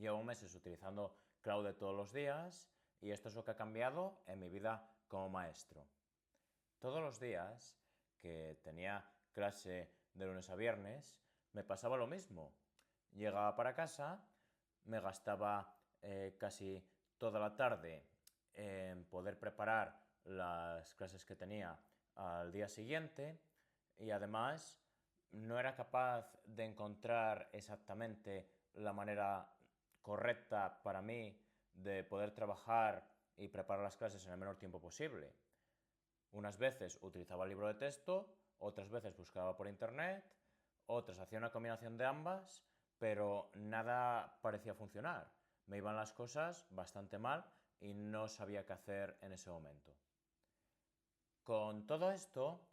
Llevo meses utilizando Claude todos los días y esto es lo que ha cambiado en mi vida como maestro. Todos los días que tenía clase de lunes a viernes me pasaba lo mismo. Llegaba para casa, me gastaba casi toda la tarde en poder preparar las clases que tenía al día siguiente y además no era capaz de encontrar exactamente la manera correcta para mí de poder trabajar y preparar las clases en el menor tiempo posible. Unas veces utilizaba el libro de texto, otras veces buscaba por internet, otras hacía una combinación de ambas, pero nada parecía funcionar. Me iban las cosas bastante mal y no sabía qué hacer en ese momento. Con todo esto,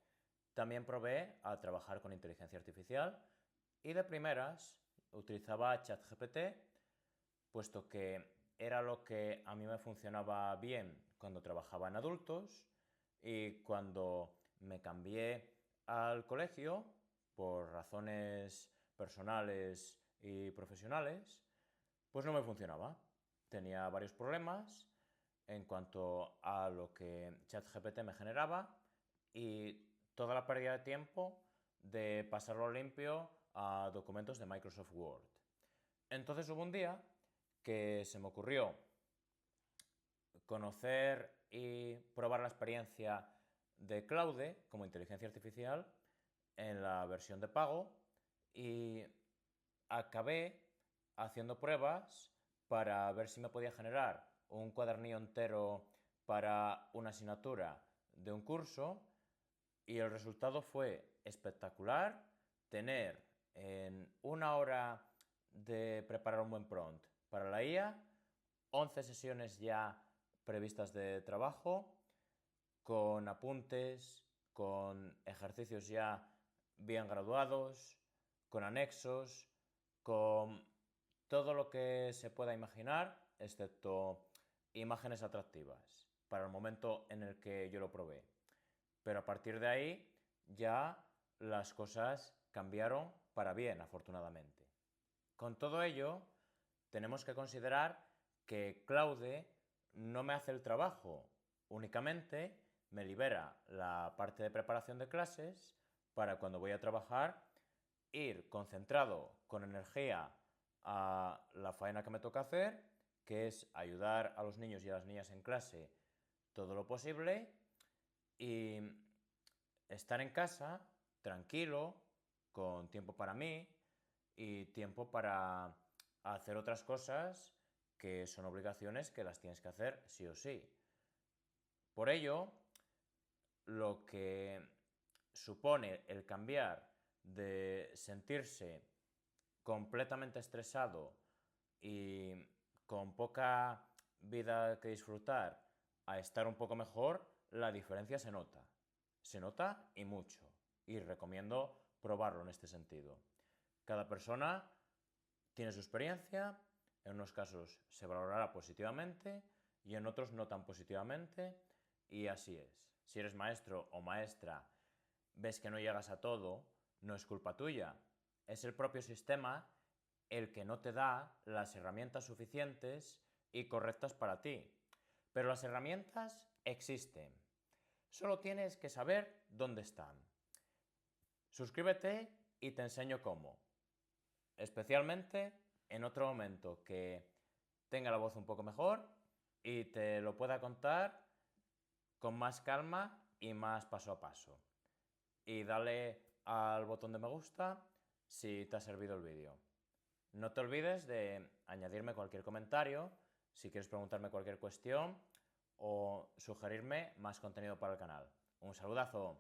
también probé a trabajar con inteligencia artificial y de primeras utilizaba ChatGPT, puesto que era lo que a mí me funcionaba bien cuando trabajaba en adultos y cuando me cambié al colegio por razones personales y profesionales, pues no me funcionaba. Tenía varios problemas en cuanto a lo que ChatGPT me generaba y toda la pérdida de tiempo de pasarlo limpio a documentos de Microsoft Word. Entonces hubo un día que se me ocurrió conocer y probar la experiencia de Claude como inteligencia artificial en la versión de pago y acabé haciendo pruebas para ver si me podía generar un cuadernillo entero para una asignatura de un curso y el resultado fue espectacular. Tener en una hora de preparar un buen prompt para la IA 11 sesiones ya previstas de trabajo, con apuntes, con ejercicios ya bien graduados, con anexos, con todo lo que se pueda imaginar, excepto imágenes atractivas, para el momento en el que yo lo probé. Pero a partir de ahí ya las cosas cambiaron para bien, afortunadamente. Con todo ello, tenemos que considerar que Claude no me hace el trabajo, únicamente me libera la parte de preparación de clases para cuando voy a trabajar ir concentrado con energía a la faena que me toca hacer, que es ayudar a los niños y a las niñas en clase todo lo posible y estar en casa tranquilo, con tiempo para mí y tiempo para hacer otras cosas que son obligaciones que las tienes que hacer sí o sí. Por ello, lo que supone el cambiar de sentirse completamente estresado y con poca vida que disfrutar a estar un poco mejor, la diferencia se nota. Se nota y mucho. Y recomiendo probarlo en este sentido. Cada persona tiene su experiencia, en unos casos se valorará positivamente y en otros no tan positivamente, y así es. Si eres maestro o maestra, ves que no llegas a todo, no es culpa tuya. Es el propio sistema el que no te da las herramientas suficientes y correctas para ti. Pero las herramientas existen. Solo tienes que saber dónde están. Suscríbete y te enseño cómo. Especialmente en otro momento que tenga la voz un poco mejor y te lo pueda contar con más calma y más paso a paso. Y dale al botón de me gusta si te ha servido el vídeo. No te olvides de añadirme cualquier comentario si quieres preguntarme cualquier cuestión o sugerirme más contenido para el canal. Un saludazo.